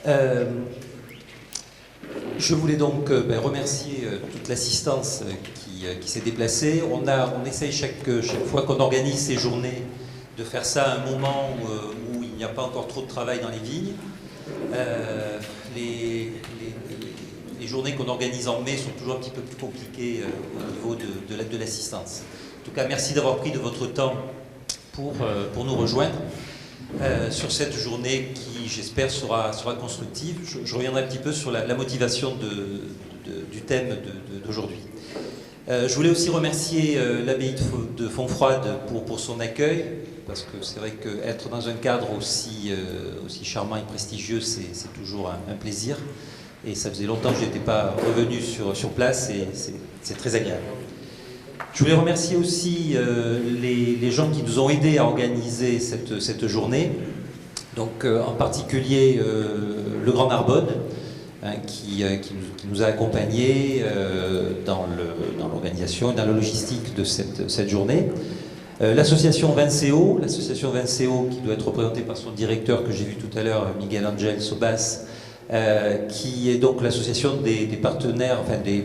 Euh, je voulais donc remercier toute l'assistance qui s'est déplacée. On essaye chaque fois qu'on organise ces journées de faire ça à un moment où il n'y a pas encore trop de travail dans les vignes. Les journées qu'on organise en mai sont toujours un petit peu plus compliquées au niveau de l'assistance. En tout cas, merci d'avoir pris de votre temps pour nous rejoindre sur cette journée qui, j'espère, sera constructive. Je reviendrai un petit peu sur la motivation du thème d'aujourd'hui. Je voulais aussi remercier l'abbaye de Fontfroide pour son accueil, parce que c'est vrai qu'être dans un cadre aussi charmant et prestigieux, c'est toujours un plaisir. Et ça faisait longtemps que je n'étais pas revenu sur place et c'est très agréable. Je voulais remercier aussi les gens qui nous ont aidés à organiser cette journée. Donc en particulier le Grand Narbonne, qui nous a accompagnés dans l'organisation et dans la logistique de cette journée. L'association Vinceo qui doit être représentée par son directeur que j'ai vu tout à l'heure, Miguel Angel Sobas, qui est donc l'association des partenaires, enfin des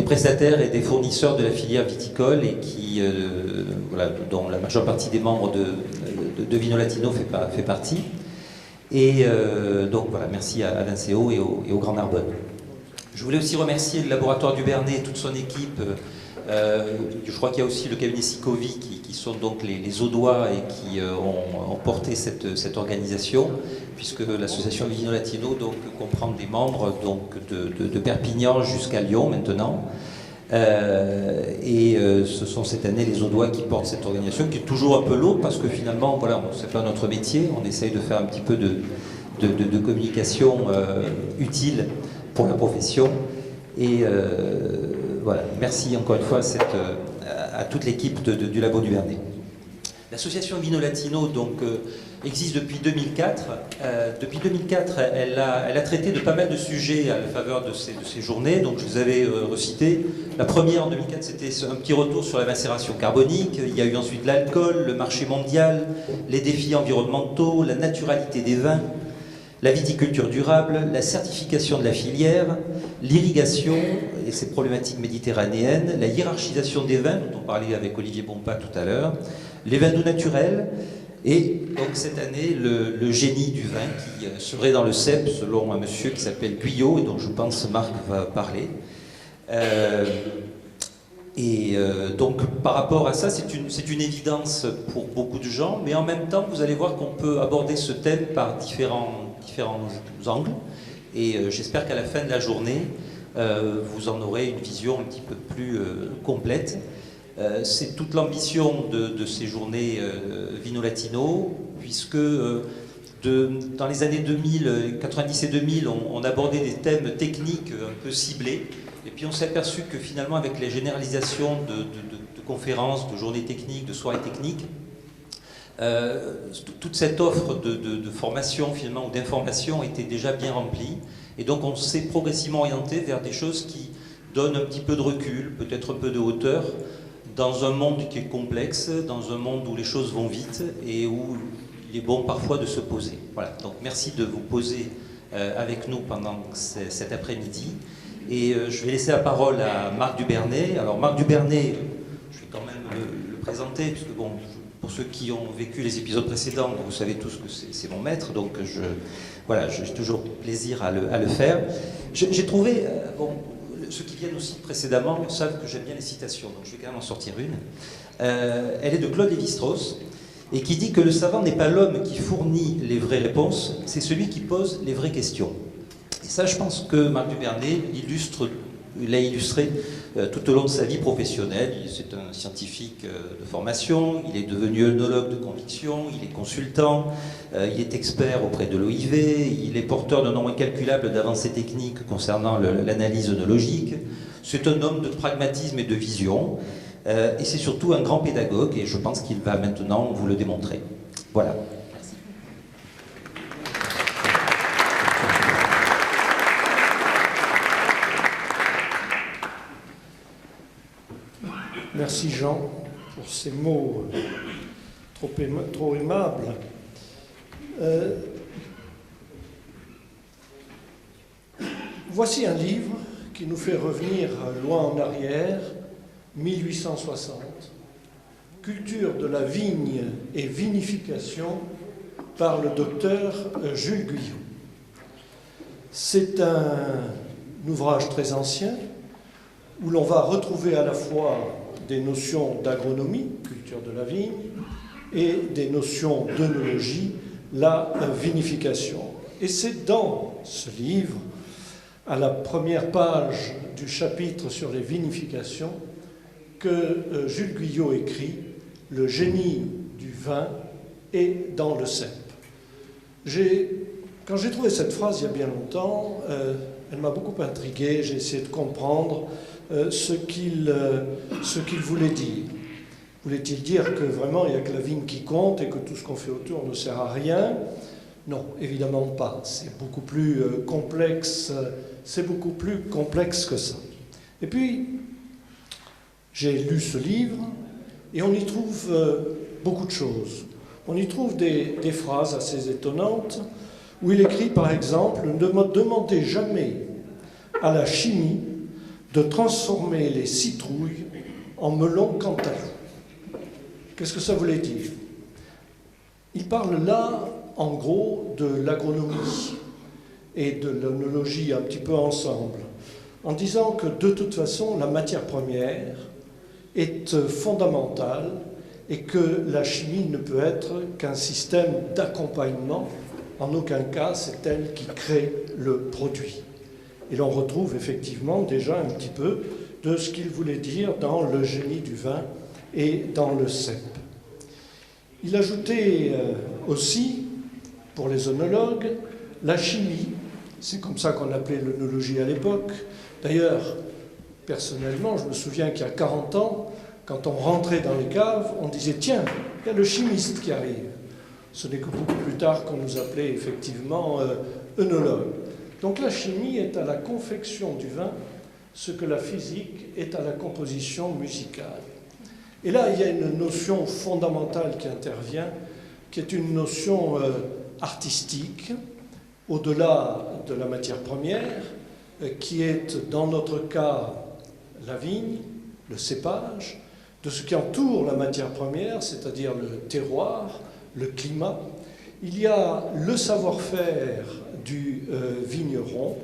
prestataires et des fournisseurs de la filière viticole et dont la majeure partie des membres de Vino Latino fait partie. Et donc voilà, merci à Vinceo et au Grand Narbonne. Je voulais aussi remercier le laboratoire du Bernet et toute son équipe. Je crois qu'il y a aussi le cabinet Sicovi qui sont donc les Audois et qui ont porté cette organisation, puisque l'association Vino Latino donc, comprend des membres donc, de Perpignan jusqu'à Lyon maintenant. Ce sont cette année les Audois qui portent cette organisation, qui est toujours un peu lourde, parce que finalement, voilà, c'est pas notre métier, on essaye de faire un petit peu de communication utile pour la profession. Et voilà, merci encore une fois à toute l'équipe du Labo du Vernet. L'association Vino Latino donc, existe depuis 2004. Depuis 2004, elle a traité de pas mal de sujets à la faveur de ces journées. Donc je vous avais recité. La première en 2004, c'était un petit retour sur la macération carbonique. Il y a eu ensuite l'alcool, le marché mondial, les défis environnementaux, la naturalité des vins, la viticulture durable, la certification de la filière, l'irrigation et ses problématiques méditerranéennes, la hiérarchisation des vins, dont on parlait avec Olivier Bompa tout à l'heure, les vins doux naturels, et donc cette année, le génie du vin qui serait dans le CEP, selon un monsieur qui s'appelle Guyot, et dont je pense Marc va parler. Donc par rapport à ça, c'est une évidence pour beaucoup de gens, mais en même temps, vous allez voir qu'on peut aborder ce thème par différents angles, et j'espère qu'à la fin de la journée, vous en aurez une vision un petit peu plus complète. C'est toute l'ambition de ces journées Vino Latino, puisque dans les années 2000, 90 et 2000, on abordait des thèmes techniques un peu ciblés, et puis on s'est aperçu que finalement avec les généralisations de conférences, de journées techniques, de soirées techniques, toute cette offre de formation finalement ou d'information était déjà bien remplie, et donc on s'est progressivement orienté vers des choses qui donnent un petit peu de recul, peut-être un peu de hauteur, dans un monde qui est complexe, dans un monde où les choses vont vite et où il est bon parfois de se poser. Voilà, donc merci de vous poser avec nous pendant cet après-midi. Et je vais laisser la parole à Marc Dubernet. Alors Marc Dubernet, je vais quand même le présenter, puisque bon, pour ceux qui ont vécu les épisodes précédents, vous savez tous que c'est mon maître, donc j'ai toujours plaisir à le faire. J'ai trouvé, ceux qui viennent aussi précédemment savent que j'aime bien les citations, donc je vais quand même en sortir une. Elle est de Claude Lévi-Strauss, et qui dit que le savant n'est pas l'homme qui fournit les vraies réponses, c'est celui qui pose les vraies questions. Et ça, je pense que Marc Dubernet l'a illustré tout au long de sa vie professionnelle. C'est un scientifique de formation, il est devenu œnologue de conviction, il est consultant, il est expert auprès de l'OIV, il est porteur d'un nombre incalculable d'avancées techniques concernant l'analyse œnologique. C'est un homme de pragmatisme et de vision, et c'est surtout un grand pédagogue, et je pense qu'il va maintenant vous le démontrer. Voilà. Merci Jean pour ces mots trop aimables. Voici un livre qui nous fait revenir loin en arrière, 1860, Culture de la vigne et vinification par le docteur Jules Guyot. C'est un ouvrage très ancien où l'on va retrouver à la fois des notions d'agronomie, culture de la vigne, et des notions d'œnologie, la vinification. Et c'est dans ce livre, à la première page du chapitre sur les vinifications, que Jules Guyot écrit « Le génie du vin est dans le cep ». Quand j'ai trouvé cette phrase il y a bien longtemps, elle m'a beaucoup intrigué, j'ai essayé de comprendre ce qu'il voulait dire. Voulait-il dire que vraiment il n'y a que la vigne qui compte et que tout ce qu'on fait autour ne sert à rien? Non, évidemment pas. C'est beaucoup plus complexe. C'est beaucoup plus complexe que ça. Et puis, j'ai lu ce livre et on y trouve beaucoup de choses. On y trouve des phrases assez étonnantes où il écrit par exemple « Ne demandez jamais à la chimie de transformer les citrouilles en melons cantalou. » Qu'est-ce que ça voulait dire? Il parle là, en gros, de l'agronomie et de l'œnologie un petit peu ensemble, en disant que de toute façon, la matière première est fondamentale et que la chimie ne peut être qu'un système d'accompagnement. En aucun cas, c'est elle qui crée le produit. Et l'on retrouve effectivement déjà un petit peu de ce qu'il voulait dire dans le génie du vin et dans le cep. Il ajoutait aussi, pour les œnologues, la chimie. C'est comme ça qu'on appelait l'œnologie à l'époque. D'ailleurs, personnellement, je me souviens qu'il y a 40 ans, quand on rentrait dans les caves, on disait « Tiens, il y a le chimiste qui arrive ». Ce n'est que beaucoup plus tard qu'on nous appelait effectivement œnologue. Donc la chimie est à la confection du vin ce que la physique est à la composition musicale. Et là, il y a une notion fondamentale qui intervient, qui est une notion artistique, au-delà de la matière première, qui est, dans notre cas, la vigne, le cépage, de ce qui entoure la matière première, c'est-à-dire le terroir, le climat. Il y a le savoir-faire du vigneron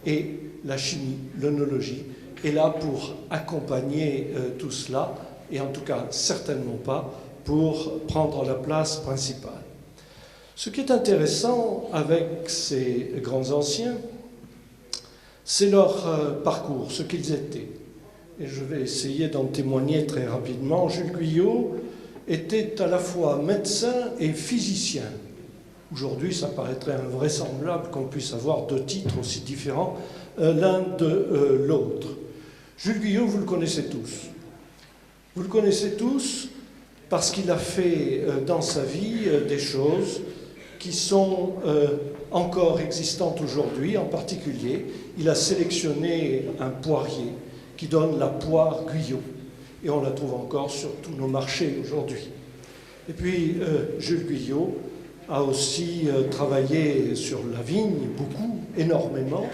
et la chimie, l'œnologie, est là pour accompagner tout cela, et en tout cas certainement pas pour prendre la place principale. Ce qui est intéressant avec ces grands anciens, c'est leur parcours, ce qu'ils étaient. Et je vais essayer d'en témoigner très rapidement. Jules Guyot était à la fois médecin et physicien. Aujourd'hui, ça paraîtrait invraisemblable qu'on puisse avoir deux titres aussi différents l'un de l'autre. Jules Guyot, vous le connaissez tous. Vous le connaissez tous parce qu'il a fait dans sa vie des choses qui sont encore existantes aujourd'hui. En particulier, il a sélectionné un poirier qui donne la poire Guyot. Et on la trouve encore sur tous nos marchés aujourd'hui. Et puis, Jules Guyot a aussi travaillé sur la vigne, beaucoup, énormément,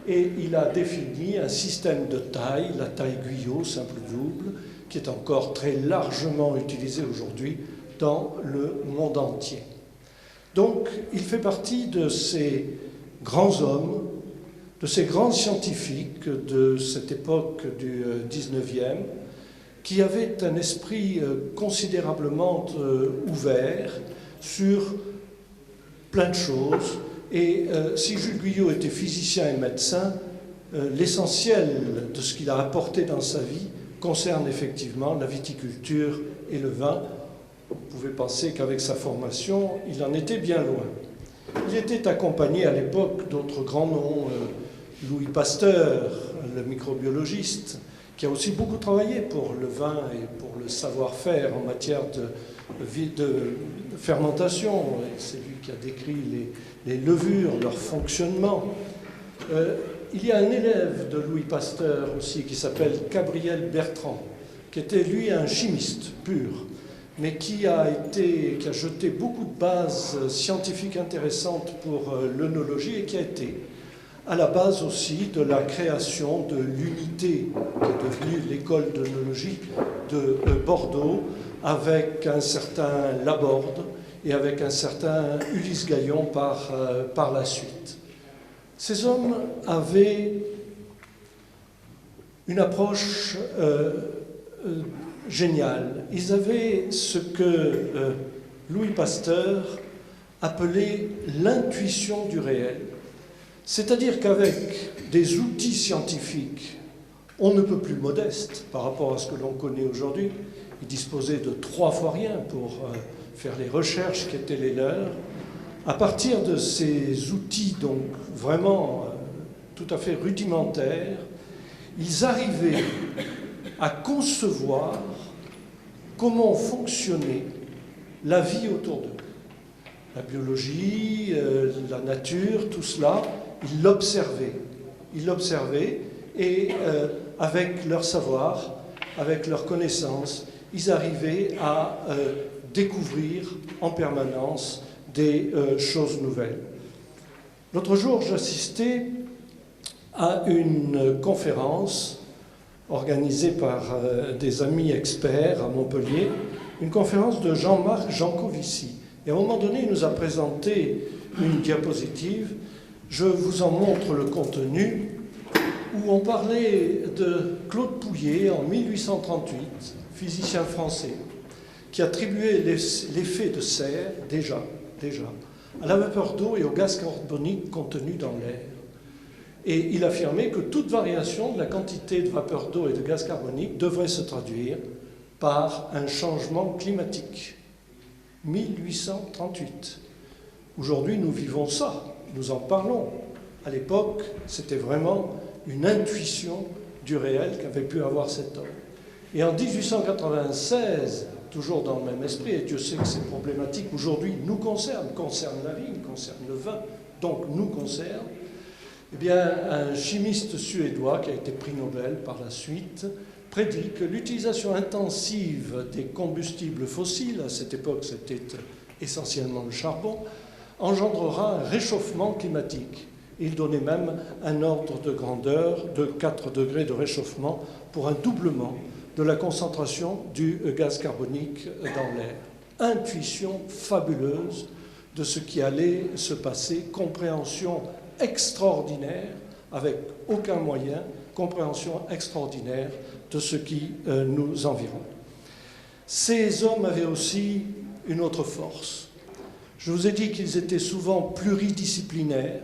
et il a défini un système de taille, la taille Guyot, simple double, qui est encore très largement utilisée aujourd'hui dans le monde entier. Donc, il fait partie de ces grands hommes, de ces grands scientifiques de cette époque du 19e, qui avaient un esprit considérablement ouvert sur plein de choses. Et si Jules Guyot était physicien et médecin, l'essentiel de ce qu'il a apporté dans sa vie concerne effectivement la viticulture et le vin. Vous pouvez penser qu'avec sa formation, il en était bien loin. Il était accompagné à l'époque d'autres grands noms, Louis Pasteur, le microbiologiste, qui a aussi beaucoup travaillé pour le vin et pour le savoir-faire en matière de fermentation. C'est lui qui a décrit les levures, leur fonctionnement. Il y a un élève de Louis Pasteur aussi qui s'appelle Gabriel Bertrand, qui était lui un chimiste pur, mais qui a jeté beaucoup de bases scientifiques intéressantes pour l'œnologie et qui a été à la base aussi de la création de l'unité qui est devenue l'école d'œnologie de Bordeaux, avec un certain Laborde et avec un certain Ulysse Gaillon par la suite. Ces hommes avaient une approche géniale. Ils avaient ce que Louis Pasteur appelait l'intuition du réel. C'est-à-dire qu'avec des outils scientifiques, on ne peut plus modestes par rapport à ce que l'on connaît aujourd'hui, ils disposaient de 3 fois rien pour faire les recherches qui étaient les leurs. À partir de ces outils, donc vraiment tout à fait rudimentaires, ils arrivaient à concevoir comment fonctionnait la vie autour d'eux. La biologie, la nature, tout cela, ils l'observaient. Ils l'observaient et avec leur savoir, avec leur connaissance, ils arrivaient à découvrir en permanence des choses nouvelles. L'autre jour, j'assistais à une conférence organisée par des amis experts à Montpellier, une conférence de Jean-Marc Jancovici. Et à un moment donné, il nous a présenté une diapositive. Je vous en montre le contenu, où on parlait de Claude Pouillet en 1838, physicien français, qui attribuait l'effet de serre, déjà, à la vapeur d'eau et au gaz carbonique contenu dans l'air. Et il affirmait que toute variation de la quantité de vapeur d'eau et de gaz carbonique devrait se traduire par un changement climatique. 1838. Aujourd'hui, nous vivons ça, nous en parlons. À l'époque, c'était vraiment une intuition du réel qu'avait pu avoir cet homme. Et en 1896, toujours dans le même esprit, et Dieu sait que ces problématiques aujourd'hui nous concernent la vigne, concernent le vin, donc nous concernent, eh bien, un chimiste suédois qui a été prix Nobel par la suite prédit que l'utilisation intensive des combustibles fossiles, à cette époque c'était essentiellement le charbon, engendrera un réchauffement climatique. Il donnait même un ordre de grandeur de 4 degrés de réchauffement pour un doublement de la concentration du gaz carbonique dans l'air. Intuition fabuleuse de ce qui allait se passer, compréhension extraordinaire, avec aucun moyen, compréhension extraordinaire de ce qui nous environne. Ces hommes avaient aussi une autre force. Je vous ai dit qu'ils étaient souvent pluridisciplinaires.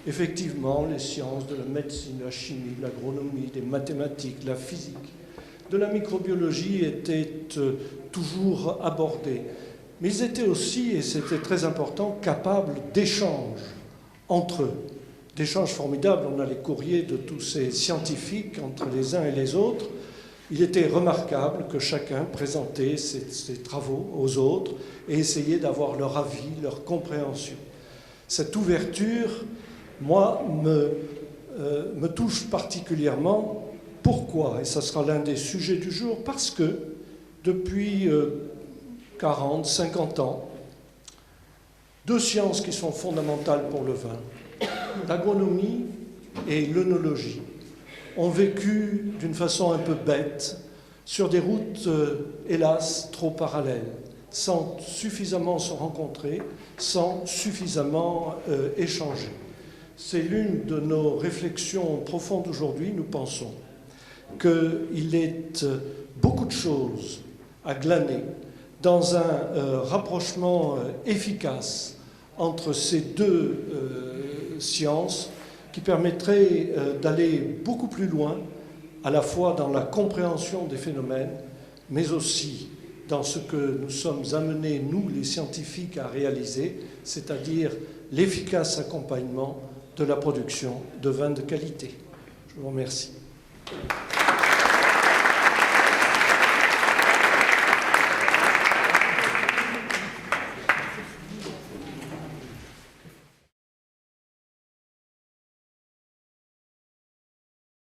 Effectivement, les sciences de la médecine, de la chimie, de l'agronomie, des mathématiques, de la physique, de la microbiologie étaient toujours abordées. Mais ils étaient aussi, et c'était très important, capables d'échanges entre eux. D'échanges formidables. On a les courriers de tous ces scientifiques entre les uns et les autres. Il était remarquable que chacun présentait ses travaux aux autres et essayait d'avoir leur avis, leur compréhension. Cette ouverture, moi, me touche particulièrement. Pourquoi? Et ça sera l'un des sujets du jour. Parce que depuis 40, 50 ans, 2 sciences qui sont fondamentales pour le vin, l'agronomie et l'œnologie, ont vécu d'une façon un peu bête sur des routes, hélas, trop parallèles, sans suffisamment se rencontrer, sans suffisamment échanger. C'est l'une de nos réflexions profondes aujourd'hui. Nous pensons qu'il est beaucoup de choses à glaner dans un rapprochement efficace entre ces 2 sciences qui permettrait d'aller beaucoup plus loin, à la fois dans la compréhension des phénomènes, mais aussi dans ce que nous sommes amenés, nous les scientifiques, à réaliser, c'est-à-dire l'efficace accompagnement de la production de vins de qualité. Je vous remercie.